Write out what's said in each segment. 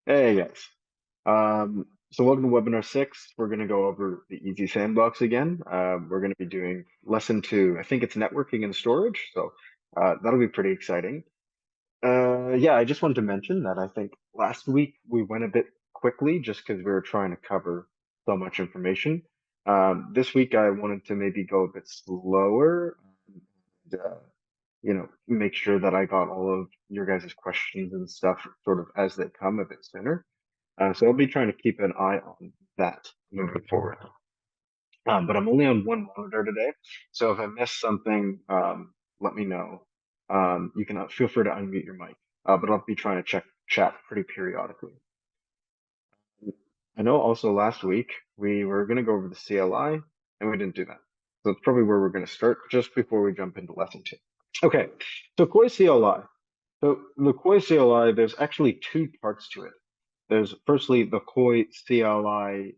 Hey guys. So welcome to webinar 6. We're going to go over the EZSandbox again. We're going to be doing lesson 2. I think it's networking and storage. So that'll be pretty exciting. Yeah, I just wanted to mention that I think last week we went a bit quickly just because we were trying to cover so much information. This week I wanted to maybe go a bit slower. And, make sure that I got all of your guys' questions and stuff sort of as they come a bit sooner. So I'll be trying to keep an eye on that moving forward. But I'm only on one monitor today, so if I miss something, let me know. You can feel free to unmute your mic, but I'll be trying to check chat pretty periodically. I know also last week we were going to go over the CLI, and we didn't do that. So it's probably where we're going to start just before we jump into lesson 2. Okay, so Koii CLI. So the Koii CLI, there's actually two parts to it. There's firstly the Koii CLI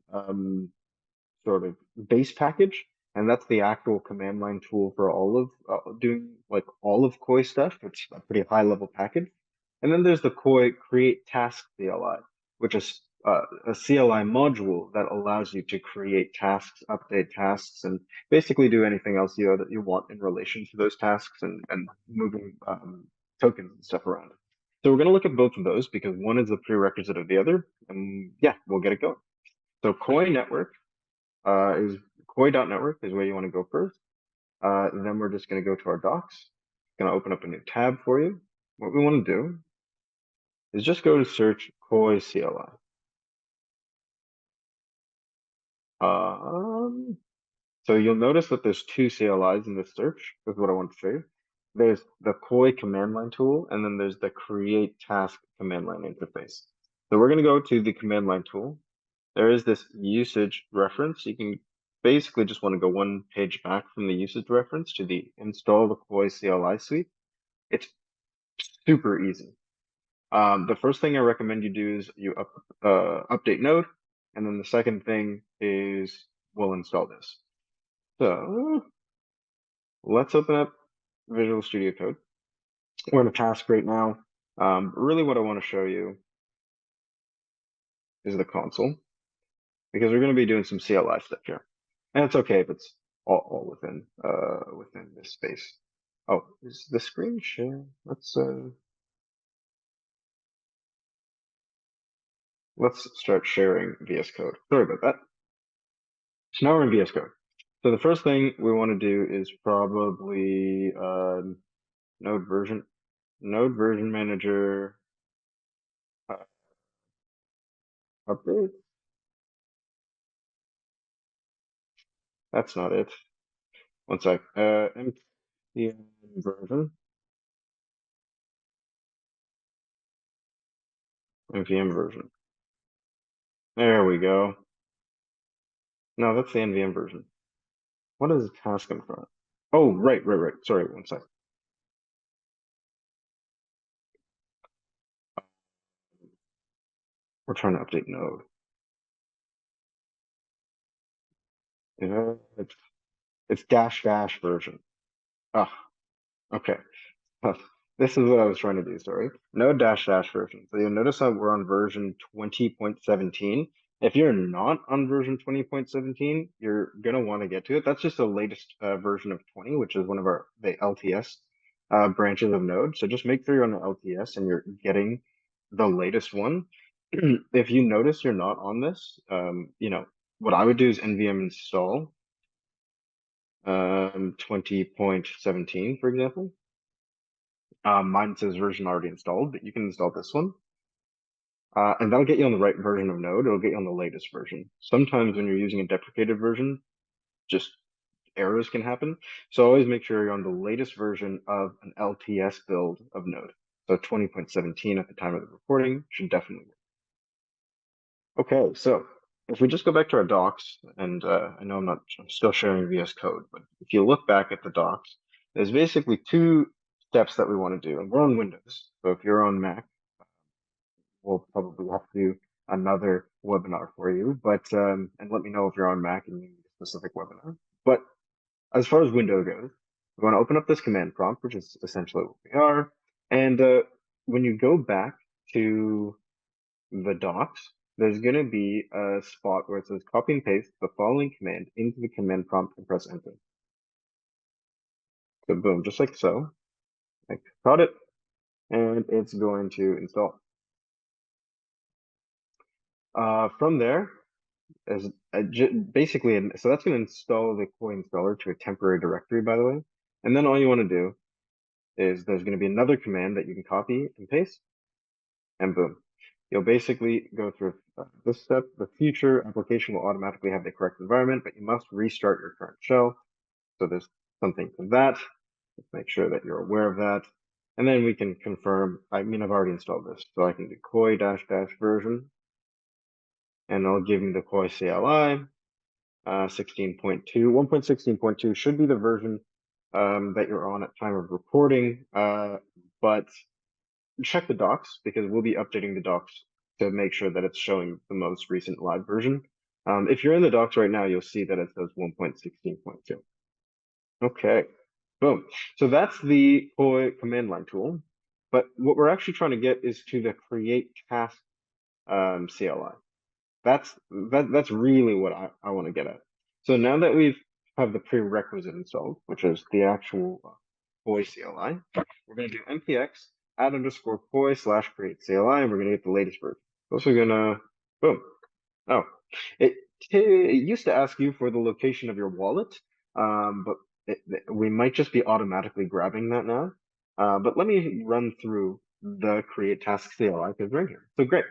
sort of base package, and that's the actual command line tool for all of doing like all of Koii stuff. It's a pretty high level package. And then there's the Koii create task CLI, which is a CLI module that allows you to create tasks, update tasks, and basically do anything else that you want in relation to those tasks and moving tokens and stuff around. So we're going to look at both of those because one is a prerequisite of the other, and yeah, we'll get it going. So Koii Network is Koii.network is where you want to go first. Then we're just going to go to our docs. Going to open up a new tab for you. What we want to do is just go to search Koii CLI. So you'll notice that there's two CLIs in this search. That's what I want to show you. There's the Koii command line tool, and then there's the create task command line interface. So we're going to go to the command line tool. There is this usage reference. You can basically just want to go one page back from the usage reference to the install the Koii CLI suite. It's super easy. The first thing I recommend you do is you update Node, and then the second thing is we'll install this. So let's open up Visual Studio Code. We're in a task right now. Really what I want to show you is the console, because we're going to be doing some CLI stuff here. And it's okay if it's all within this space. Oh, is the screen share? Let's start sharing VS Code. Sorry about that. So now we're in VS Code. So the first thing we want to do is probably node version manager update. That's not it. One sec. npm version. npm version. There we go. No, that's the nvm version. What is the task in front? Oh, right. Sorry, one sec. We're trying to update node. It's dash version. Ah, okay. This is what I was trying to do, sorry. Node dash version. So you'll notice that we're on version 20.17. If you're not on version 20.17, you're gonna want to get to it. That's just the latest version of 20, which is one of the LTS branches of Node. So just make sure you're on the LTS and you're getting the latest one. If you notice you're not on this, what I would do is nvm install 20.17, for example. Mine says version already installed, but you can install this one. And that'll get you on the right version of Node. It'll get you on the latest version. Sometimes when you're using a deprecated version, just errors can happen. So always make sure you're on the latest version of an LTS build of Node. So 20.17 at the time of the recording should definitely work. Okay, so if we just go back to our docs, and I know I'm still sharing VS Code, but if you look back at the docs, there's basically two steps that we want to do, and we're on Windows. So if you're on Mac, we'll probably have to do another webinar for you, but and let me know if you're on Mac and you need a specific webinar. But as far as Windows goes, we want to open up this command prompt, which is essentially what we are. And when you go back to the docs, there's going to be a spot where it says copy and paste the following command into the command prompt and press enter. So boom, just like so. I got it, and it's going to install. From there, as basically, so that's going to install the Koii installer to a temporary directory, by the way. And then all you want to do is there's going to be another command that you can copy and paste, and boom. You'll basically go through this step. The future application will automatically have the correct environment, but you must restart your current shell. So there's something to that. Let's make sure that you're aware of that. And then we can confirm, I mean, I've already installed this, so I can do Koii -- version, and I'll give me the Koii CLI 16.2. 1.16.2 should be the version that you're on at time of recording, but check the docs because we'll be updating the docs to make sure that it's showing the most recent live version. If you're in the docs right now, you'll see that it says 1.16.2. Okay, boom. So that's the Koii command line tool. But what we're actually trying to get is to the create task CLI. That's really what I want to get at. So now that we've have the prerequisite installed, which is the actual Koii CLI, we're going to do npx _Koii /create CLI, and we're going to get the latest version. Also gonna boom. Oh, it used to ask you for the location of your wallet, but we might just be automatically grabbing that now. But let me run through the create task CLI because right here. So great,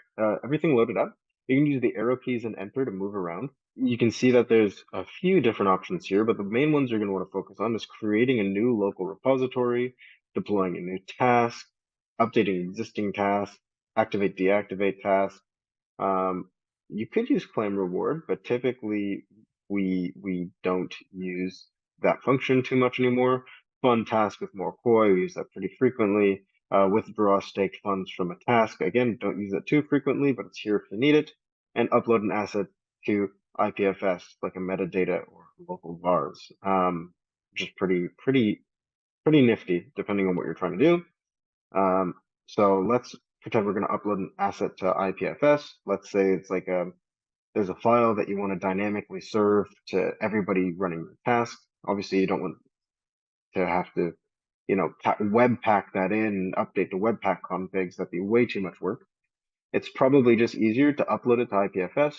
everything loaded up. You can use the arrow keys and enter to move around. You can see that there's a few different options here, but the main ones you're going to want to focus on is creating a new local repository, deploying a new task, updating existing tasks, activate, deactivate tasks. You could use claim reward, but typically we don't use that function too much anymore. Fund task with more Koii, we use that pretty frequently. Withdraw staked funds from a task. Again, don't use it too frequently, but it's here if you need it. And upload an asset to IPFS, like a metadata or local vars, which is pretty nifty, depending on what you're trying to do. So let's pretend we're going to upload an asset to IPFS. Let's say it's like there's a file that you want to dynamically serve to everybody running the task. Obviously, you don't want to have to, webpack that in and update the webpack configs. That'd be way too much work. It's probably just easier to upload it to IPFS,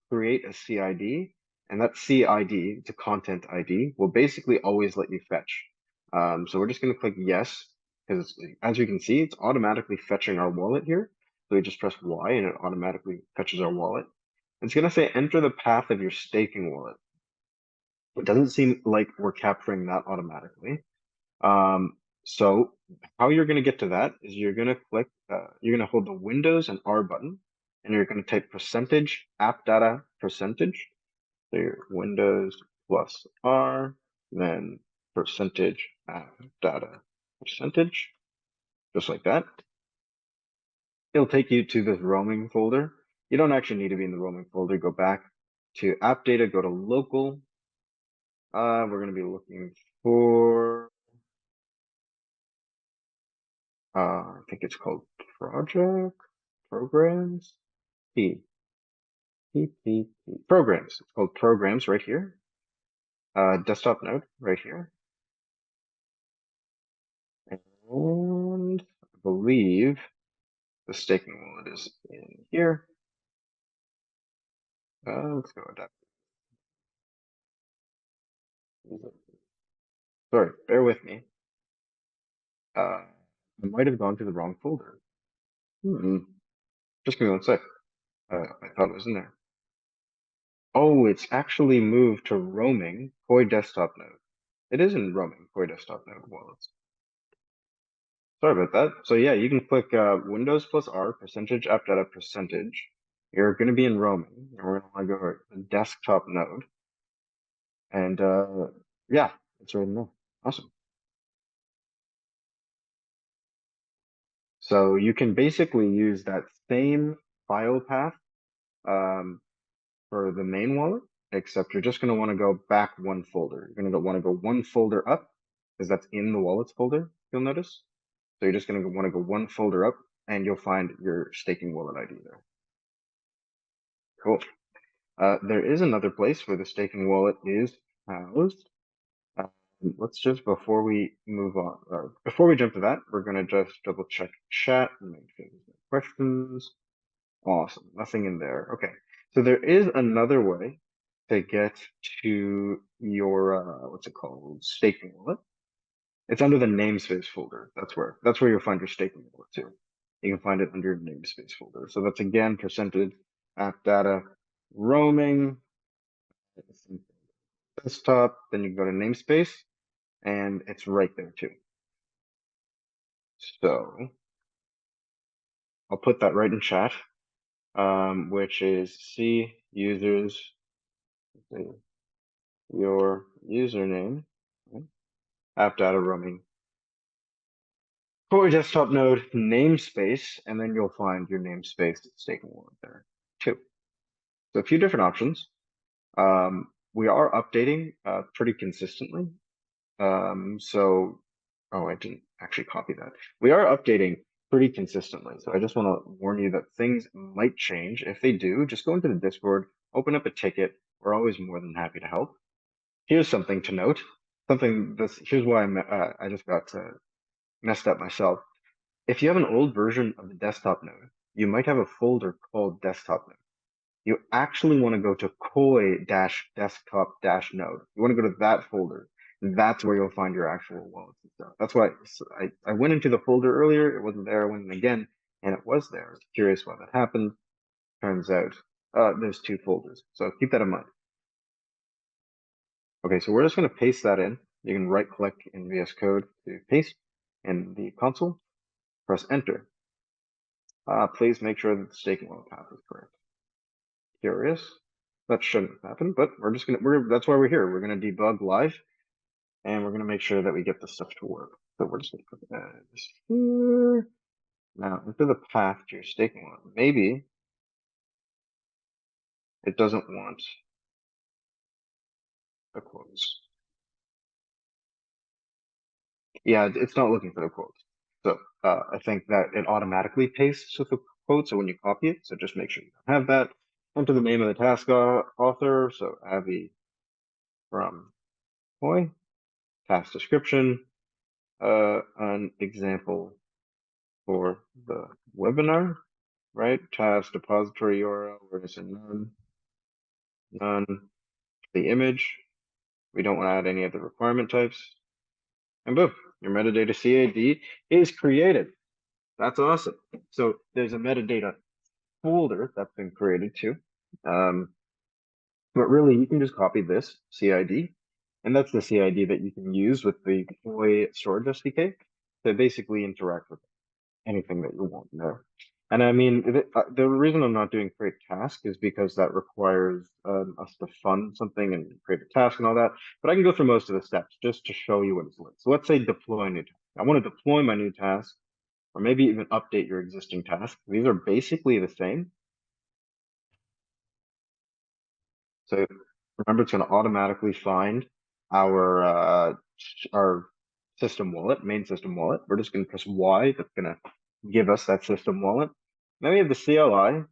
create a CID, and that CID, to content ID, will basically always let you fetch. So we're just going to click yes, because as you can see, it's automatically fetching our wallet here. So we just press Y and it automatically fetches our wallet. It's going to say enter the path of your staking wallet. It doesn't seem like we're capturing that automatically. So how you're going to get to that is you're going to click, you're going to hold the Windows and R button, and you're going to type percentage app data percentage. So your Windows plus R, then percentage app data percentage, just like that. It'll take you to this roaming folder. You don't actually need to be in the roaming folder. Go back to app data, go to local. We're going to be looking for, I think it's called programs, programs. It's called programs right here. Desktop node right here. And I believe the staking wallet is in here. Let's go with that. Sorry, bear with me. I might have gone to the wrong folder. Just give me 1 sec. I thought it was in there. Oh, it's actually moved to roaming Koii desktop node. It is in roaming Koii desktop node wallets. Sorry about that. So yeah, you can click Windows plus R percentage app data percentage. You're going to be in roaming, and we're going to want to go to desktop node. And yeah, it's right in there. Awesome. So you can basically use that same file path for the main wallet, except you're just going to want to go back one folder. You're going to want to go one folder up because that's in the wallets folder, you'll notice. So you're just going to want to go one folder up and you'll find your staking wallet ID there. Cool. There is another place where the staking wallet is housed. Let's just, before we move on, or before we jump to that, we're gonna just double check chat and make sure there's no questions. Awesome, nothing in there. Okay, so there is another way to get to your what's it called, staking wallet. It's under the namespace folder. That's where you'll find your staking wallet too. You can find it under your namespace folder. So that's again percentage app data roaming desktop. Then you go to namespace, and it's right there too. So I'll put that right in chat, which is C users, your username, app data roaming, Koii desktop node namespace, and then you'll find your namespace staking wallet there too. So a few different options. We are updating pretty consistently. Oh, I didn't actually copy that. We are updating pretty consistently. So I just want to warn you that things might change. If they do, just go into the Discord, open up a ticket. We're always more than happy to help. Here's something to note. Here's why I just got messed up myself. If you have an old version of the desktop node, you might have a folder called desktop node. You actually want to go to Koii-desktop-node. You want to go to that folder. That's where you'll find your actual wallets and stuff. That's why I went into the folder earlier. It wasn't there. I went in again, and it was there. I was curious why that happened. Turns out there's two folders. So keep that in mind. Okay, so we're just going to paste that in. You can right click in VS Code to paste in the console. Press enter. Please make sure that the staking wallet path is correct. Curious. That shouldn't happen, but that's why we're here. We're gonna debug live, and we're gonna make sure that we get this stuff to work. So we're just gonna put this here. Now into the path to your staking wallet. Maybe it doesn't want the quotes. Yeah, it's not looking for the quotes. So I think that it automatically pastes with the quote. So when you copy it, so just make sure you have that. Enter the name of the task author. So Avi from Koii. Task description. An example for the webinar, right? Task depository URL, we're just in none. The image, we don't want to add any of the requirement types. And boom, your metadata CAD is created. That's awesome. So there's a metadata folder that's been created too. But really, you can just copy this CID, and that's the CID that you can use with the Koii storage SDK to basically interact with anything that you want there. And I mean, the reason I'm not doing create task is because that requires us to fund something and create a task and all that. But I can go through most of the steps just to show you what it's like. So let's say deploy a new task. I want to deploy my new task, or maybe even update your existing task. These are basically the same. So remember, it's going to automatically find our system wallet, main system wallet. We're just going to press Y. That's going to give us that system wallet. Then we have the CLI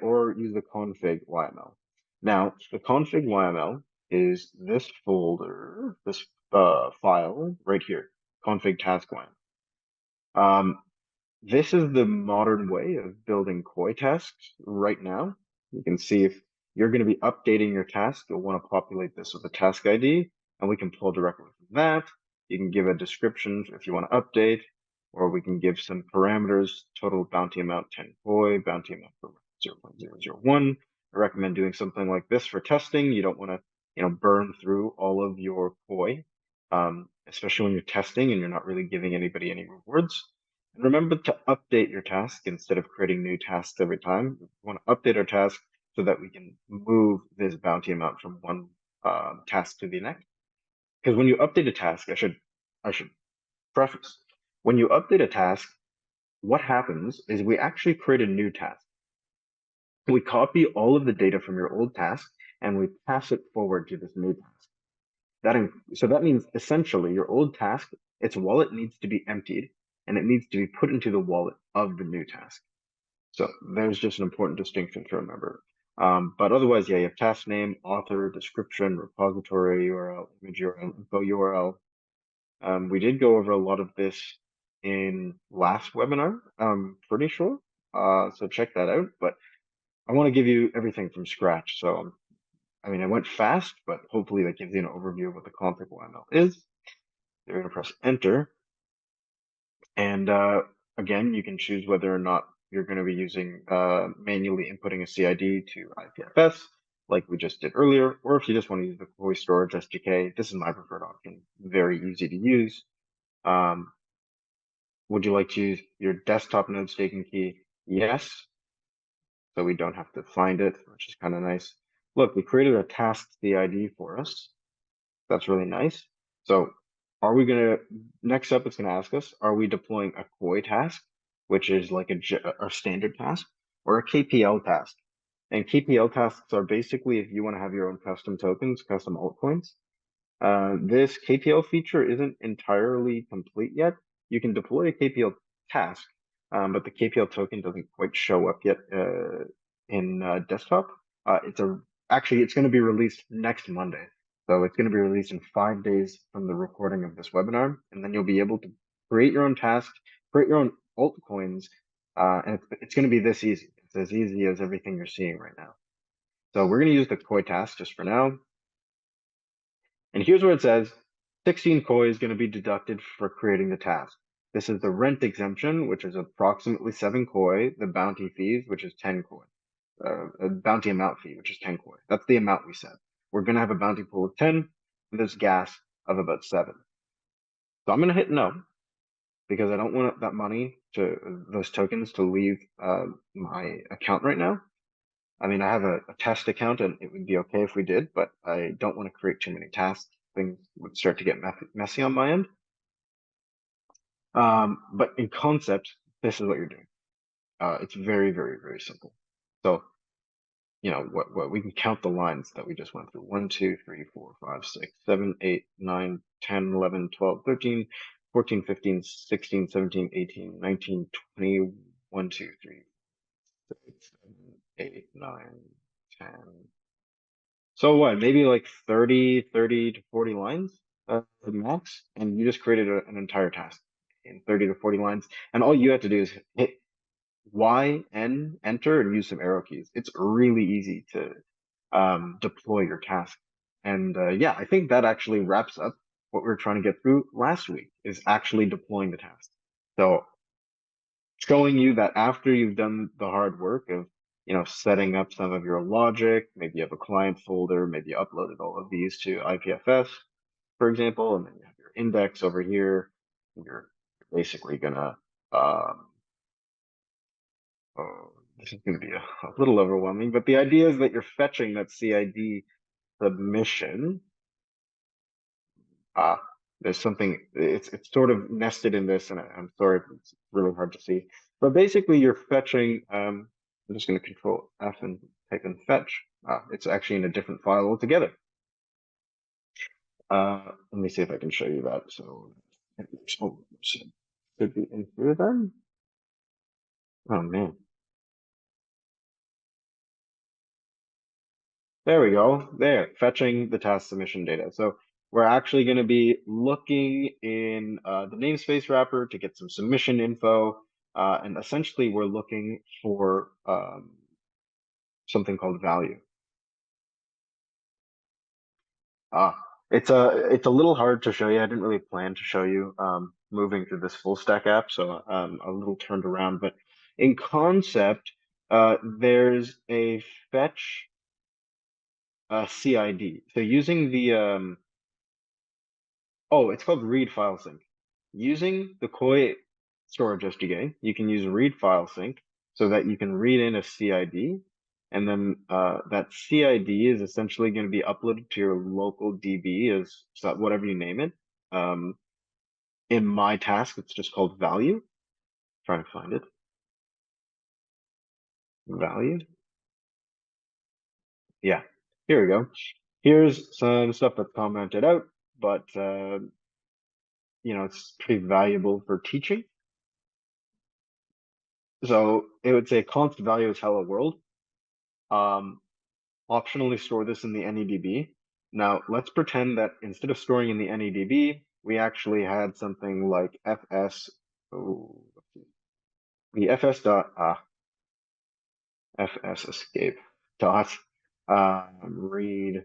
or use the config YML. Now, the config YML is this folder, this file right here, config task YML. This is the modern way of building Koii tasks right now. You can see if you're going to be updating your task, you'll want to populate this with a task ID, and we can pull directly from that. You can give a description if you want to update, or we can give some parameters, total bounty amount 10 Koii, bounty amount for 0.001. I recommend doing something like this for testing. You don't want to, burn through all of your Koii, especially when you're testing and you're not really giving anybody any rewards. And remember to update your task instead of creating new tasks every time. We want to update our task so that we can move this bounty amount from one task to the next. Because when you update a task, I should preface, when you update a task, what happens is we actually create a new task. We copy all of the data from your old task and we pass it forward to this new task. So that means essentially your old task, its wallet needs to be emptied and it needs to be put into the wallet of the new task. So there's just an important distinction to remember. But otherwise, yeah, you have task name, author, description, repository URL, image URL, info URL. We did go over a lot of this in last webinar, I'm pretty sure. So check that out. But I want to give you everything from scratch. So, I mean, I went fast, but hopefully that gives you an overview of what the config YML is. You're going to press enter. And again, you can choose whether or not you're going to be using manually inputting a CID to IPFS, like we just did earlier, or if you just want to use the Koii storage SDK, this is my preferred option. Very easy to use. Would you like to use your desktop node staking key? Yes. So we don't have to find it, which is kind of nice. Look, we created a task CID for us. That's really nice. So are we gonna, next up it's gonna ask us, are we deploying a Koii task, which is like a standard task, or a KPL task? And KPL tasks are basically if you want to have your own custom tokens, custom altcoins. This KPL feature isn't entirely complete yet. You can deploy a KPL task, but the KPL token doesn't quite show up yet in desktop. Actually it's going to be released next Monday. So it's going to be released in 5 days from the recording of this webinar, and then you'll be able to create your own tasks, create your own altcoins, and it's going to be this easy. It's as easy as everything you're seeing right now. So we're going to use the Koii task just for now. And here's where it says 16 Koii is going to be deducted for creating the task. This is the rent exemption, which is approximately 7 Koii, the bounty fees, which is 10 Koii, a bounty amount fee, which is 10 Koii. That's the amount we set. We're going to have a bounty pool of 10, and there's gas of about 7. So I'm going to hit no, because I don't want that money those tokens to leave my account right now. I mean, I have a test account and it would be okay if we did, but I don't want to create too many tasks. Things would start to get messy on my end. But in concept, this is what you're doing. It's very, very, very simple. So, you know, what we can count the lines that we just went through. 1, 2, 3, 4, 5, 6, 7, 8, 9, 10, 11, 12, 13, 14, 15, 16, 17, 18, 19, 20, 1, 2, 3, 6, 7, 8, 9, 10. So what, maybe like 30 to 40 lines max, and you just created an entire task in 30 to 40 lines. And all you have to do is hit Y, N, enter, and use some arrow keys. It's really easy to deploy your task. And yeah, I think that actually wraps up what we were trying to get through last week, is actually deploying the task. So showing you that after you've done the hard work of, you know, setting up some of your logic, maybe you have a client folder, maybe you uploaded all of these to IPFS, for example, and then you have your index over here. You're basically gonna, oh, this is gonna be a little overwhelming, but the idea is that you're fetching that CID submission. There's something, it's sort of nested in this, and I'm sorry if it's really hard to see. But basically you're fetching, I'm just going to control F and type in fetch. It's actually in a different file altogether. Let me see if I can show you that. So, oh, should be in here then. Oh man. There we go. There, fetching the task submission data. So we're actually going to be looking in the namespace wrapper to get some submission info. And essentially we're looking for something called value. It's a little hard to show you. I didn't really plan to show you moving through this full stack app, so a little turned around. But in concept, there's a fetch CID. So using the oh, it's called read file sync. Using the Koii storage SDK, you can use read file sync so that you can read in a CID, and then that CID is essentially going to be uploaded to your local DB as whatever you name it. In my task, it's just called value. Trying to find it. Value. Yeah, here we go. Here's some stuff that's commented out, but you know, it's pretty valuable for teaching. So it would say const value is hello world. optionally store this in the NEDB. Now, let's pretend that instead of storing in the NEDB, we actually had something like FS, oh, the FS dot, FS escape dot, read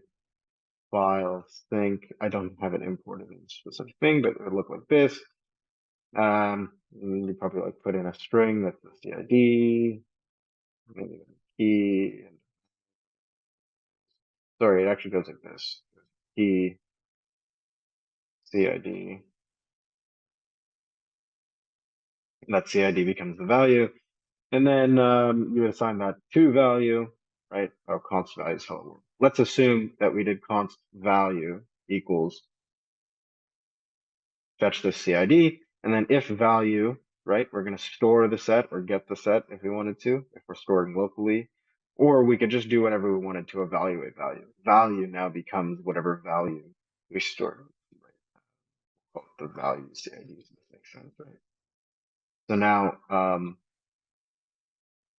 file sync. I don't have it imported in a specific thing, but it would look like this. You probably like put in a string that's the CID, maybe a key. Sorry, it actually goes like this. Key, CID. That CID becomes the value. And then you would assign that to value, right? Oh, const value is how it works. Let's assume that we did const value equals fetch this CID. And then if value, right, we're going to store the set or get the set if we wanted to, if we're storing locally, or we could just do whatever we wanted to evaluate value. Value now becomes whatever value we store. Right? The value CID, if this makes sense, right? So now,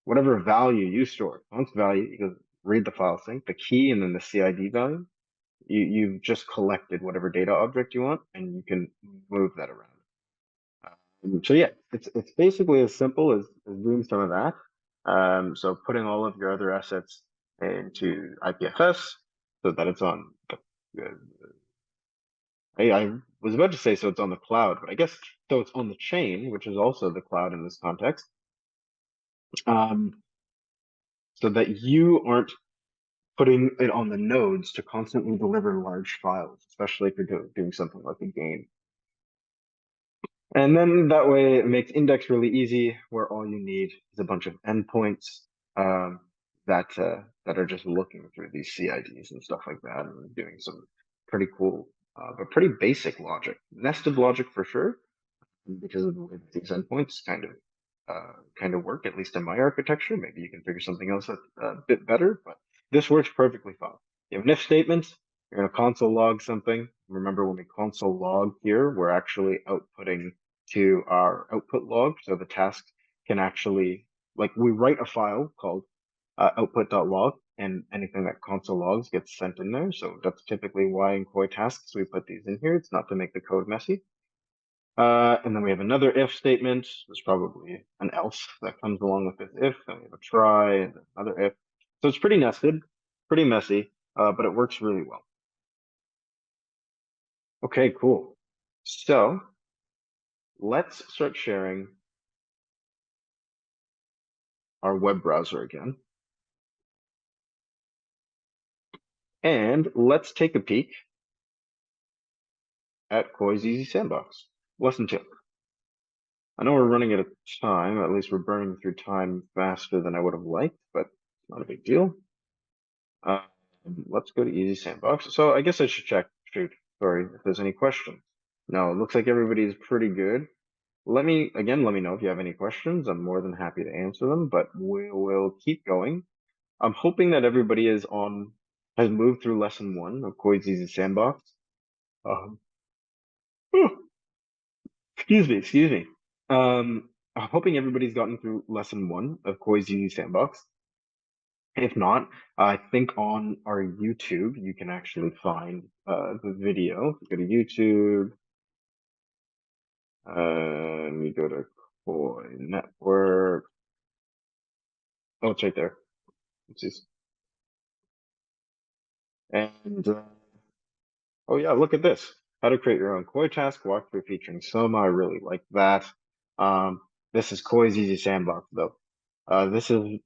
whatever value you store, const value, you can read the file sync, the key, and then the CID value. You've just collected whatever data object you want, and you can move that around. So yeah, it's basically as simple as doing some of that. So putting all of your other assets into IPFS so that it's on I was about to say so it's on the cloud, but I guess so it's on the chain, which is also the cloud in this context. So that you aren't putting it on the nodes to constantly deliver large files, especially if you're doing something like a game. And then that way it makes index really easy, where all you need is a bunch of endpoints that are just looking through these CIDs and stuff like that, and doing some pretty cool but pretty basic logic, nested logic for sure, because of the way that these endpoints kind of work, at least in my architecture. Maybe you can figure something else out a bit better, but this works perfectly fine. You have an if statement, you're going to console log something. Remember, when we console log here, we're actually outputting to our output log. So the task can actually, like, we write a file called output.log, and anything that console logs gets sent in there. So that's typically why in Koii tasks we put these in here. It's not to make the code messy. And then we have another if statement. There's probably an else that comes along with this if. Then we have a try and another if. So it's pretty nested, pretty messy, but it works really well. Okay, cool. So let's start sharing our web browser again. And let's take a peek at Koii's EZSandbox. Lesson 2. I know we're running out of time, at least we're burning through time faster than I would have liked, but not a big deal. Let's go to EZSandbox. So I guess I should check, sorry, if there's any questions. No, it looks like everybody's pretty good. Let me know if you have any questions. I'm more than happy to answer them, but we will keep going. I'm hoping that everybody has moved through lesson 1 of Koii's EZSandbox. Excuse me. I'm hoping everybody's gotten through lesson 1 of Koii's EZSandbox. If not, I think on our YouTube, you can actually find the video. Go to YouTube, you go to Koii Network. Oh, it's right there. Oopsies. And oh yeah, look at this. How to create your own Koii task walkthrough featuring Soma. I really like that. This is Koii's EZSandbox though. This is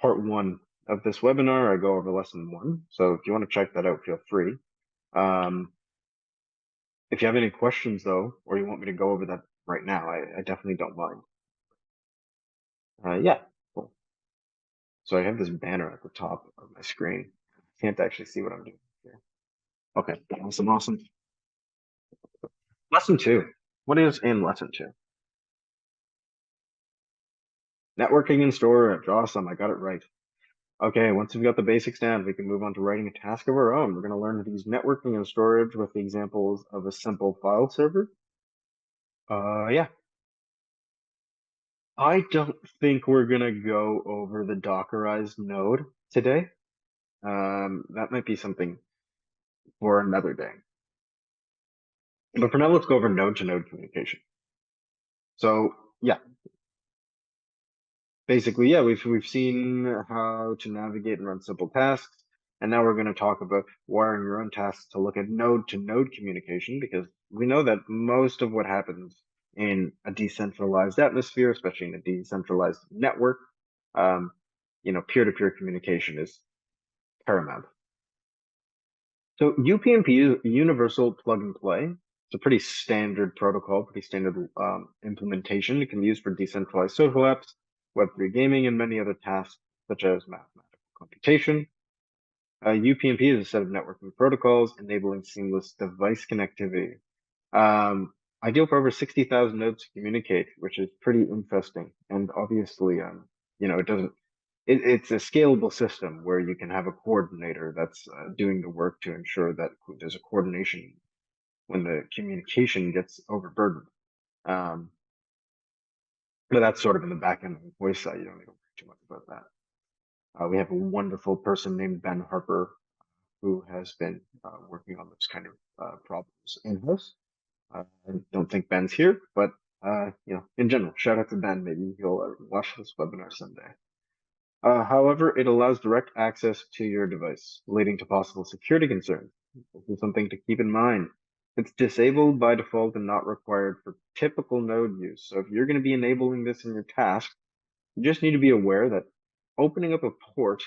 part 1 of this webinar. I go over lesson 1. So if you want to check that out, feel free. If you have any questions though, or you want me to go over that right now, I definitely don't mind. Yeah, cool. So I have this banner at the top of my screen. Can't actually see what I'm doing here. Okay, awesome. Lesson 2. What is in lesson 2? Networking and storage. Awesome, I got it right. Okay, once we've got the basics down, we can move on to writing a task of our own. We're going to learn to use networking and storage with the examples of a simple file server. Yeah. I don't think we're going to go over the Dockerized node today. That might be something for another day. But for now, let's go over node-to-node communication. So yeah, basically, yeah, we've seen how to navigate and run simple tasks, and now we're going to talk about wiring your own tasks to look at node-to-node communication, because we know that most of what happens in a decentralized atmosphere, especially in a decentralized network, um, peer-to-peer communication is paramount. So UPnP is universal plug and play. It's a pretty standard protocol, pretty standard implementation. It can be used for decentralized social apps, Web3 gaming, and many other tasks such as mathematical computation. UPnP is a set of networking protocols enabling seamless device connectivity. Ideal for over 60,000 nodes to communicate, which is pretty interesting. And obviously, it doesn't it's a scalable system where you can have a coordinator that's doing the work to ensure that there's a coordination when the communication gets overburdened. Um, but that's sort of in the back end of the voice side. You don't need to worry too much about that. We have a wonderful person named Ben Harper who has been working on those kind of problems in-house. I don't think Ben's here, but in general, shout out to Ben. Maybe he'll watch this webinar someday. However, it allows direct access to your device, leading to possible security concerns. This is something to keep in mind. It's disabled by default and not required for typical node use. So if you're going to be enabling this in your task, you just need to be aware that opening up a port,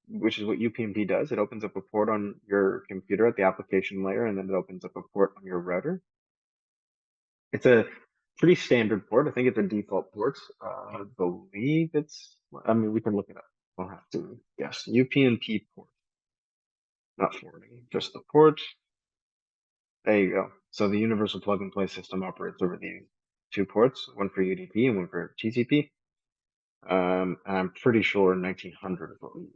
which is what UPnP does, it opens up a port on your computer at the application layer, and then it opens up a port on your router. It's a pretty standard port. I think it's a default port. I believe we can look it up. I'll have to guess. UPnP port, not forwarding, just the port. There you go. So the universal plug and play system operates over these two ports, one for UDP and one for TCP. And I'm pretty sure 1900 is what we use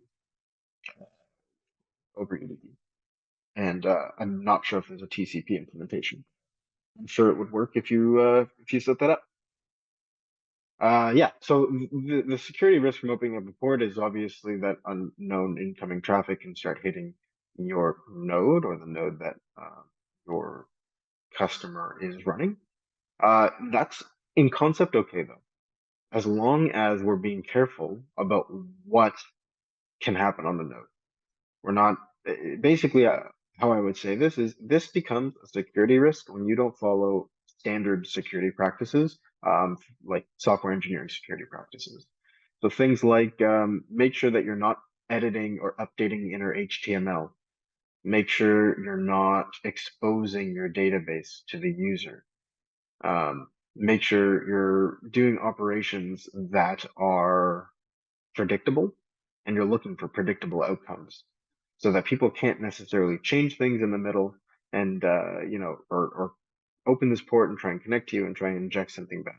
over UDP. And I'm not sure if there's a TCP implementation. I'm sure it would work if you set that up. Yeah, so the security risk from opening up a port is obviously that unknown incoming traffic can start hitting your node or the node that your customer is running. That's in concept okay though, as long as we're being careful about what can happen on the node. We're not basically how I would say this is this becomes a security risk when you don't follow standard security practices, like software engineering security practices. So things like make sure that you're not editing or updating inner HTML. Make sure you're not exposing your database to the user. Make sure you're doing operations that are predictable and you're looking for predictable outcomes so that people can't necessarily change things in the middle and or open this port and try and connect to you and try and inject something bad.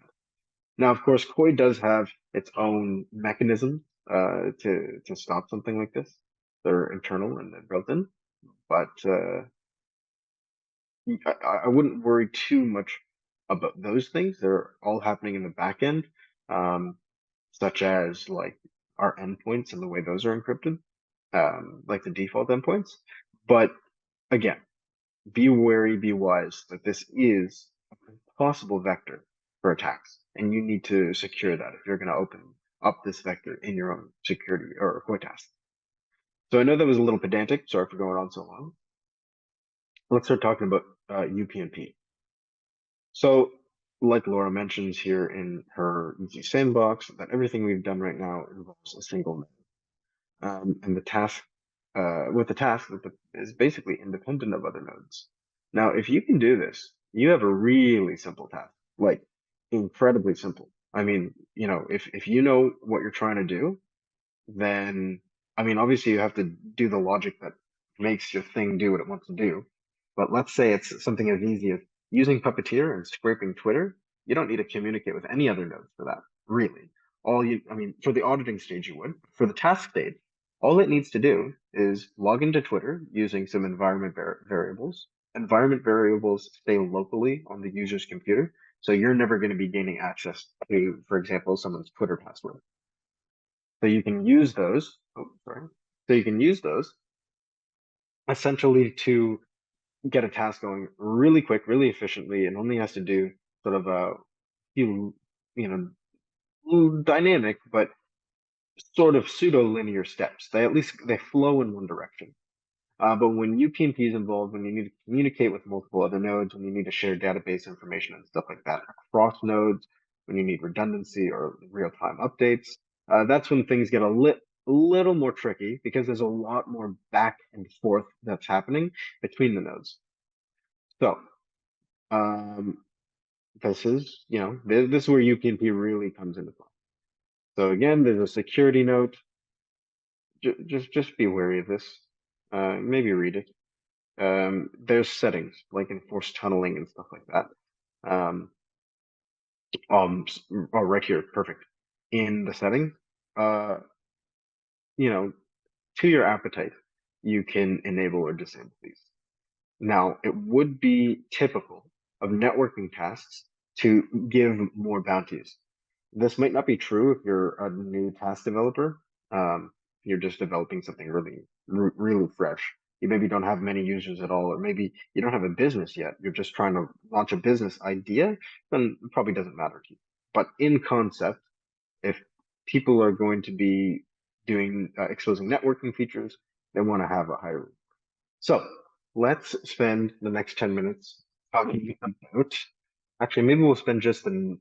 Now, of course, Koii does have its own mechanism to stop something like this. They're internal and they're built in, but I wouldn't worry too much about those things. They're all happening in the back end, such as like our endpoints and the way those are encrypted, like the default endpoints. But again, be wary, be wise that this is a possible vector for attacks, and you need to secure that if you're going to open up this vector in your own security or Koii task. So I know that was a little pedantic. Sorry for going on so long. Let's start talking about UPnP. So, like Laura mentions here in her EZSandbox, that everything we've done right now involves a single node. And the task with the task that is basically independent of other nodes. Now, if you can do this, you have a really simple task, like incredibly simple. I mean, if you know what you're trying to do, then obviously you have to do the logic that makes your thing do what it wants to do. But let's say it's something as easy as using Puppeteer and scraping Twitter. You don't need to communicate with any other nodes for that, really. For the auditing stage, you would. For the task stage, all it needs to do is log into Twitter using some environment variables. Environment variables stay locally on the user's computer, so you're never going to be gaining access to, for example, someone's Twitter password. So you can use those. Oh, sorry. So you can use those essentially to get a task going really quick, really efficiently, and only has to do sort of a few, dynamic, but sort of pseudo-linear steps. They at least they flow in one direction. But when UPnP is involved, when you need to communicate with multiple other nodes, when you need to share database information and stuff like that across nodes, when you need redundancy or real-time updates, that's when things get a little more tricky because there's a lot more back and forth that's happening between the nodes. So um, this is, this is where UPnP really comes into play. So again, there's a security note. Just be wary of this. Maybe read it. There's settings like enforced tunneling and stuff like that. Um, oh, right here, perfect. In the settings, uh, you know, to your appetite, you can enable or disable these. Now, it would be typical of networking tasks to give more bounties. This might not be true if you're a new task developer. You're just developing something really fresh. You maybe don't have many users at all, or maybe you don't have a business yet. You're just trying to launch a business idea, then it probably doesn't matter to you. But in concept, if people are going to be doing exposing networking features, they want to have a higher. So let's spend the next 10 minutes talking about. Actually, maybe we'll spend just the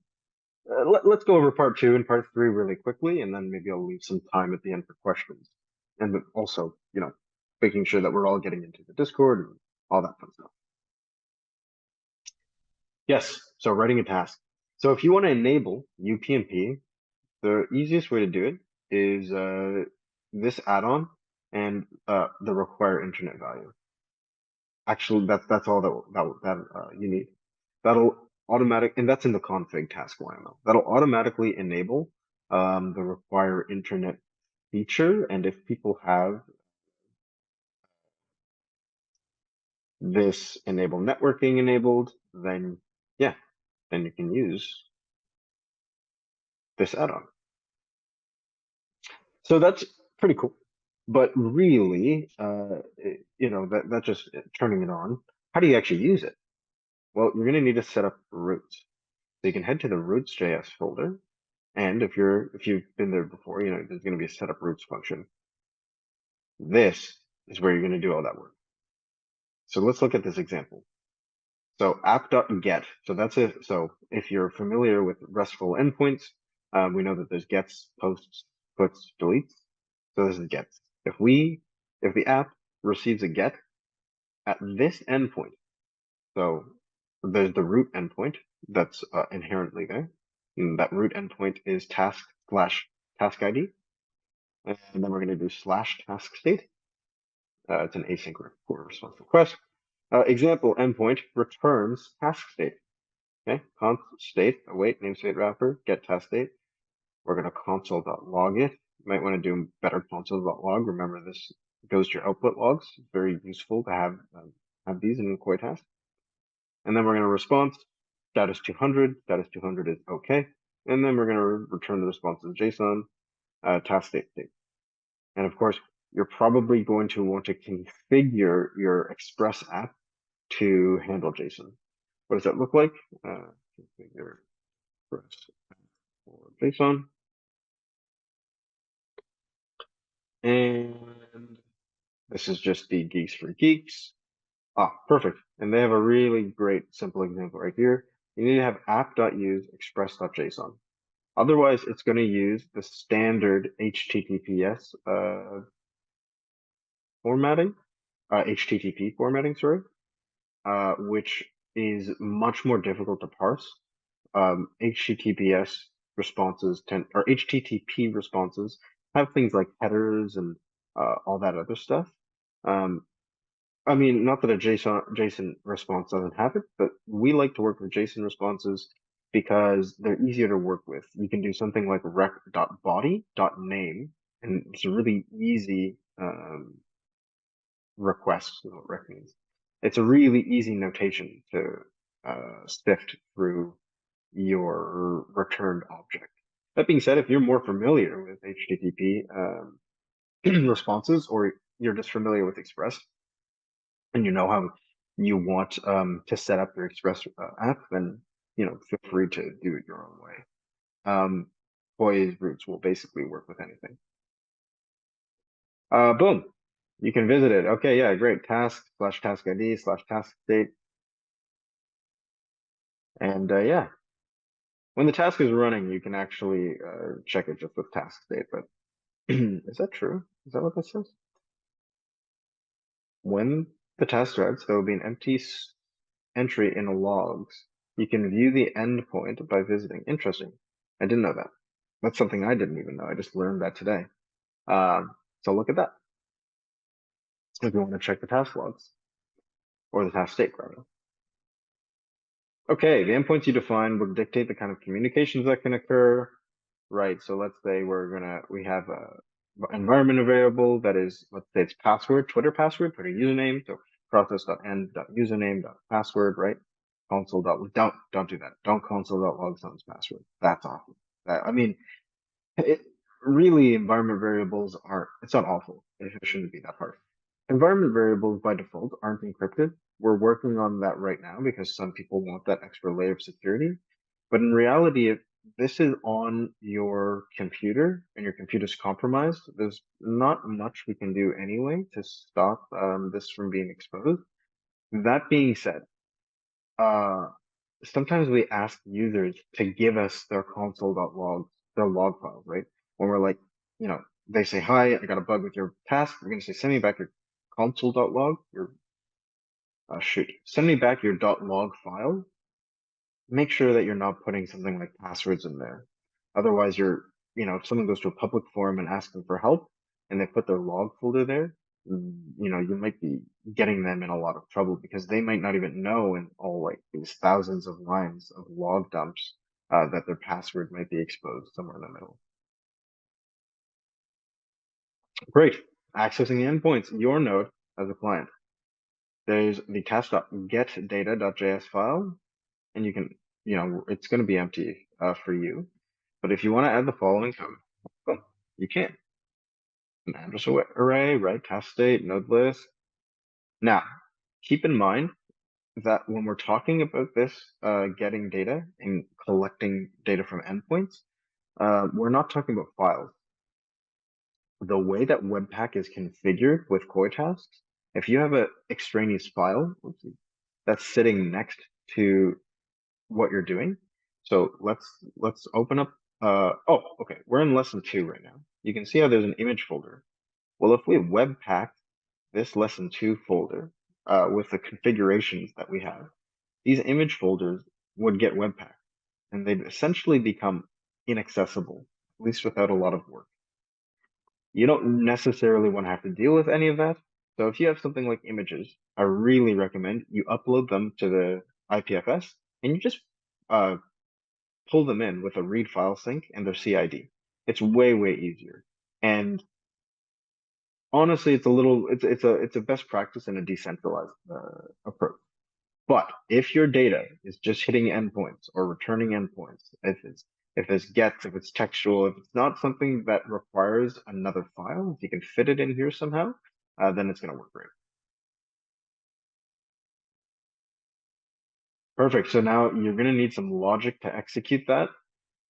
let's go over part two and part three really quickly, and then maybe I'll leave some time at the end for questions. And also, making sure that we're all getting into the Discord and all that fun stuff. Yes, so writing a task. So if you want to enable UPnP, the easiest way to do it is this add-on and the require internet value. Actually, that's all that you need. That'll and that's in the config task YML. That'll automatically enable the require internet feature. And if people have this enable networking enabled, then yeah, then you can use this add-on. So that's pretty cool. But really, that's just turning it on. How do you actually use it? Well, you're going to need to set up routes. So you can head to the routes.js folder. And if you've been there before, there's going to be a setup routes function. This is where you're going to do all that work. So let's look at this example. So app.get. So that's it. So if you're familiar with RESTful endpoints, we know that there's gets, posts, puts, deletes. So this is gets. If the app receives a get at this endpoint, so there's the root endpoint that's inherently there. And that root endpoint is task/task ID. And then we're going to do /task state. It's an async response request. Example endpoint returns task state. Okay, const state, await namespace wrapper, get task state. We're going to console.log it. You might want to do better console.log. Remember, this goes to your output logs. It's very useful to have these in Koii task. And then we're going to response status 200. Status 200 is okay. And then we're going to return the response as JSON task state. And of course, you're probably going to want to configure your Express app to handle JSON. What does that look like? Configure Express for JSON. And this is just the Geeks for Geeks. Perfect. And they have a really great simple example right here. You need to have app.use express.json. Otherwise, it's going to use the standard HTTPS formatting, HTTP formatting, sorry, which is much more difficult to parse. HTTPS responses or HTTP responses have things like headers and all that other stuff. I mean, not that a JSON response doesn't have it, but we like to work with JSON responses because they're easier to work with. You can do something like rec.body.name, and it's a really easy request is what rec means. It's a really easy notation to sift through your returned object. That being said, if you're more familiar with HTTP responses, or you're just familiar with Express, and you know how you want to set up your Express app, then feel free to do it your own way. Koii's roots will basically work with anything. Boom. You can visit it. Okay, yeah, great. Task/task ID/task state. And yeah, when the task is running, you can actually check it just with task state. But is that true? Is that what that says? When the task runs, there will be an empty entry in the logs. You can view the endpoint by visiting. Interesting. I didn't know that. That's something I didn't even know. I just learned that today. So look at that. If you want to check the task logs or the task state, rather. Okay, the endpoints you define will dictate the kind of communications that can occur. Right. So let's say we have a environment variable that is, let's say it's password, Twitter password, Twitter username. So process.end.username.password, right? Don't do that. Don't console.log someone's password. That's awful. I mean, it really environment variables aren't, it's not awful. It shouldn't be that hard. Environment variables by default aren't encrypted. We're working on that right now because some people want that extra layer of security. But in reality, if this is on your computer and your computer's compromised, there's not much we can do anyway to stop this from being exposed. That being said, uh, sometimes we ask users to give us their console.log, their log files, right? When we're like, they say, hi, I got a bug with your task. We're going to say, send me back your console.log, send me back your .log file. Make sure that you're not putting something like passwords in there. Otherwise, if someone goes to a public forum and asks them for help and they put their log folder there, you might be getting them in a lot of trouble because they might not even know in all like these thousands of lines of log dumps that their password might be exposed somewhere in the middle. Great. Accessing the endpoints, your node as a client. There's the task.getData.js file, and you can, it's going to be empty for you. But if you want to add the following code, well, you can. An address array, right? Task state, node list. Now, keep in mind that when we're talking about this, getting data and collecting data from endpoints, we're not talking about files. The way that Webpack is configured with Koii tasks, if you have an extraneous file that's sitting next to what you're doing, so let's open up. Okay, we're in lesson 2 right now. You can see how there's an image folder. Well, if we Webpack this lesson 2 folder with the configurations that we have, these image folders would get Webpacked, and they'd essentially become inaccessible, at least without a lot of work. You don't necessarily want to have to deal with any of that. So if you have something like images, I really recommend you upload them to the IPFS and you just pull them in with a read file sync and their CID. It's way, way easier. And honestly, it's a best practice and a decentralized approach. But if your data is just hitting endpoints or returning endpoints, if it's gets, if it's textual, if it's not something that requires another file, if you can fit it in here somehow, then it's going to work great. Perfect. So now you're going to need some logic to execute that,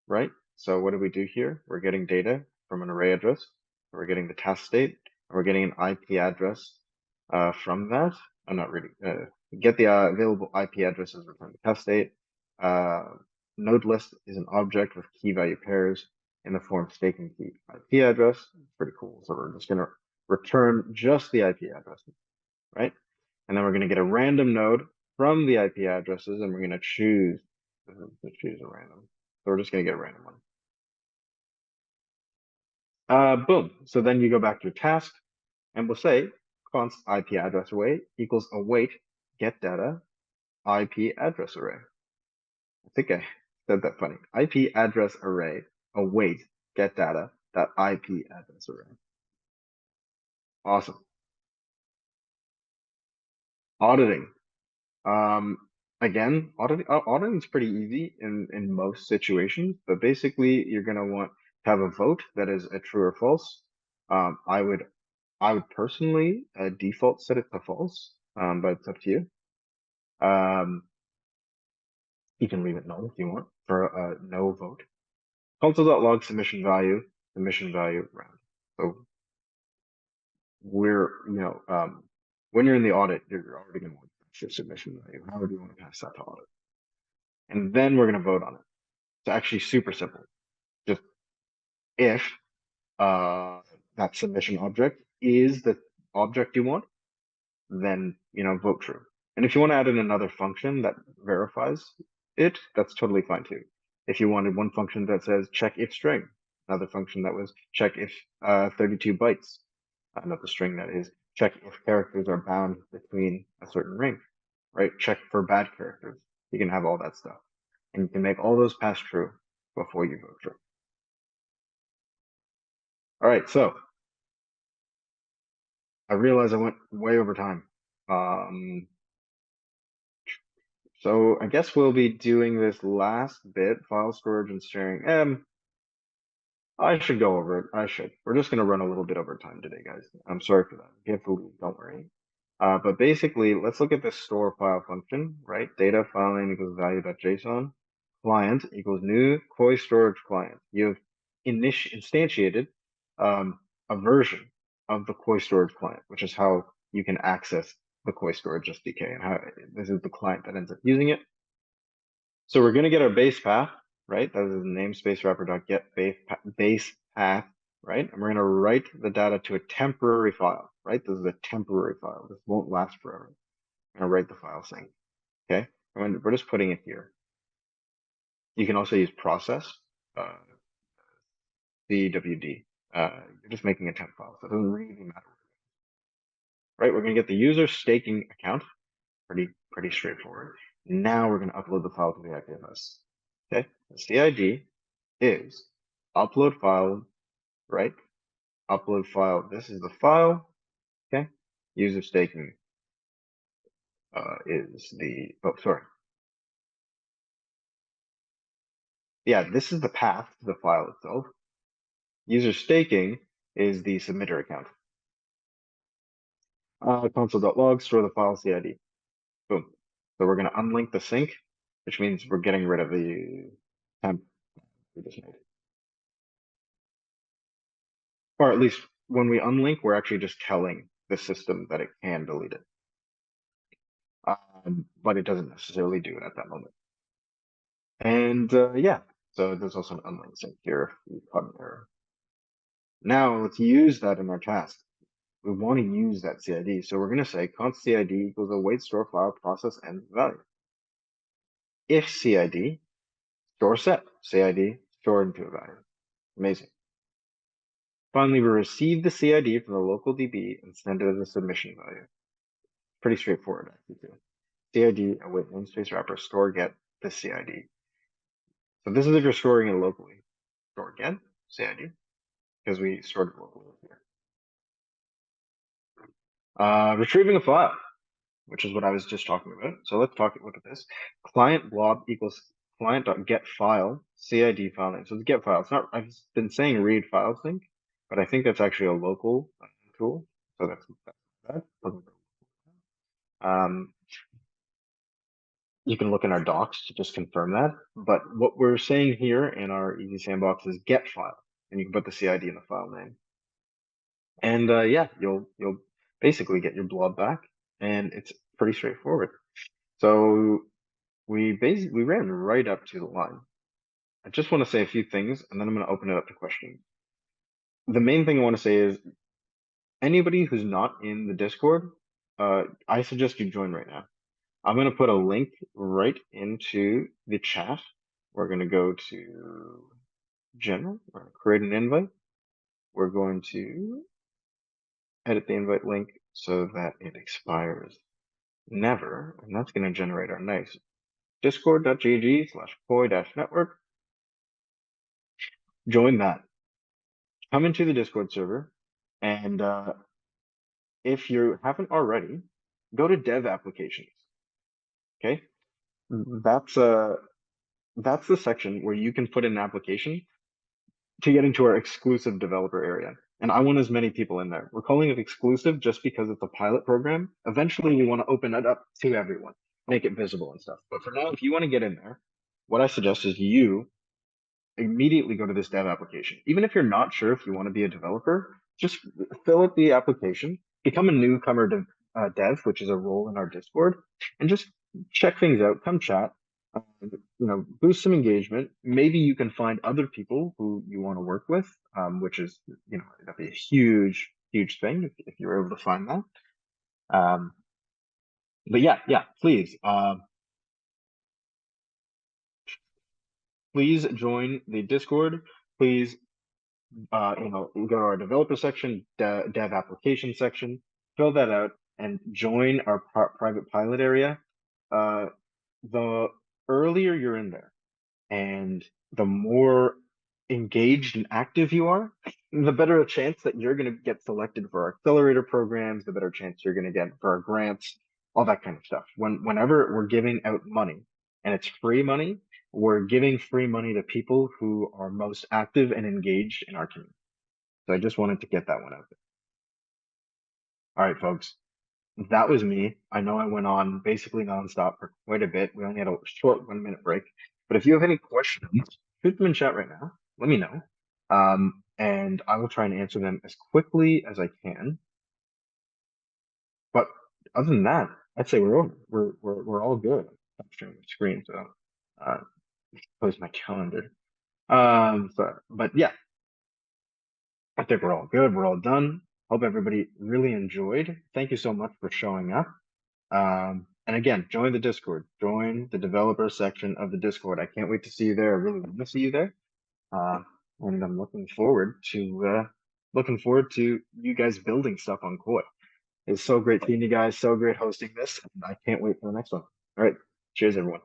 right? So what do we do here? We're getting data from an array address. We're getting the task state, and we're getting an IP address from that. I'm not really get the available IP addresses return the test state. Node list is an object with key value pairs in the form staking key IP address. Pretty cool. So we're just going to return just the IP addresses, right? And then we're going to get a random node from the IP addresses, and we're going to choose a random. So we're just going to get a random one. Boom. So then you go back to your task, and we'll say const IP address array equals await get data IP address array. I think I said that funny. IP address array await get data that IP address array. Awesome. Auditing. Again, auditing is pretty easy in most situations, but basically you're gonna want to have a vote that is a true or false. I would personally default set it to false. but it's up to you. You can leave it null if you want for a no vote. Console.log submission value round. So when you're in the audit, you're already going to want your submission value. How do you want to pass that to audit? And then we're going to vote on it. It's actually super simple. Just if that submission object is the object you want, then vote true. And if you want to add in another function that verifies it, that's totally fine too. If you wanted one function that says check if string, another function that was check if 32 bytes, another string that is check if characters are bound between a certain ring, right? Check for bad characters. You can have all that stuff. And you can make all those pass true before you vote true. All right, so I realize I went way over time. So I guess we'll be doing this last bit, file storage and sharing. I should go over it. I should. We're just going to run a little bit over time today, guys. I'm sorry for that. You have to leave, don't worry. But basically, let's look at this store file function, right? Data file name equals value.json. Client equals new Koii storage client. You've instantiated a version of the Koii storage client, which is how you can access the Koii storage SDK, and how this is the client that ends up using it. So we're going to get our base path, right? That is namespace wrapper.get base path, right? And we're going to write the data to a temporary file, right? This is a temporary file. This won't last forever. I'm going to write the file saying, okay? We're just putting it here. You can also use process, CWD. You're just making a temp file, so it doesn't really matter. Right? We're going to get the user staking account. Pretty straightforward. Now we're going to upload the file to the IPFS. Okay? The CID is upload file, right? Upload file. This is the file. Okay. User staking is the, sorry. Yeah, this is the path to the file itself. User staking is the submitter account. Console.log, store the file CID. Boom. So we're going to unlink the sync, which means we're getting rid of the temp we just made. Or at least when we unlink, we're actually just telling the system that it can delete it. But it doesn't necessarily do it at that moment. And yeah, so there's also an unlink sync here if you caught an error. Now let's use that in our task. We want to use that CID. So we're going to say const CID equals await store file process and value. If CID, store set, CID, store into a value. Amazing. Finally, we receive the CID from the local DB and send it as a submission value. Pretty straightforward, actually, too. CID, await namespace wrapper, store get the CID. So this is if you're storing it locally. Store get CID, because we stored it locally here. Retrieving a file, which is what I was just talking about. So let's look at this. Client blob equals client.get file, CID file name. So it's get file. It's not, I've been saying read file sync, but I think that's actually a local tool. So that's that. You can look in our docs to just confirm that. But what we're saying here in our EZSandbox is get file, and you can put the CID in the file name. And yeah, you'll basically get your blob back, and it's pretty straightforward. So we ran right up to the line. I just want to say a few things, and then I'm going to open it up to questions. The main thing I want to say is anybody who's not in the Discord, I suggest you join right now. I'm going to put a link right into the chat. We're going to go to general, we're going to create an invite. We're going to edit the invite link so that it expires never, and that's going to generate our nice discord.gg/Koii-network. Join that. Come into the Discord server, and if you haven't already, go to dev applications. Okay, that's the section where you can put in an application to get into our exclusive developer area. And I want as many people in there. We're calling it exclusive just because it's a pilot program. Eventually, we want to open it up to everyone, make it visible and stuff. But for now, if you want to get in there, what I suggest is you immediately go to this dev application. Even if you're not sure if you want to be a developer, just fill out the application, become a newcomer dev, which is a role in our Discord, and just check things out. Come chat, boost some engagement. Maybe you can find other people who you want to work with, which is, that'd be a huge, huge thing if you're able to find that. But yeah, please, please join the Discord. Please, go to our developer section, dev application section, fill that out, and join our private pilot area. The earlier you're in there, and the more engaged and active you are, the better a chance that you're going to get selected for our accelerator programs, the better chance you're going to get for our grants, all that kind of stuff. Whenever we're giving out money and it's free money, we're giving free money to people who are most active and engaged in our community. So I just wanted to get that one out there. All right, folks, that was me. I know I went on basically nonstop for quite a bit. We only had a short 1 minute break. But if you have any questions, shoot them in chat right now. Let me know. And I will try and answer them as quickly as I can. But other than that, I'd say we're all good. I'm sharing my screen, so close my calendar. But yeah, I think we're all good. We're all done. Hope everybody really enjoyed. Thank you so much for showing up. And again, join the Discord, join the developer section of the Discord. I can't wait to see you there. I really want to see you there. And I'm looking forward to you guys building stuff on Koii. It's so great seeing you guys, so great hosting this, and I can't wait for the next one. All right, cheers everyone.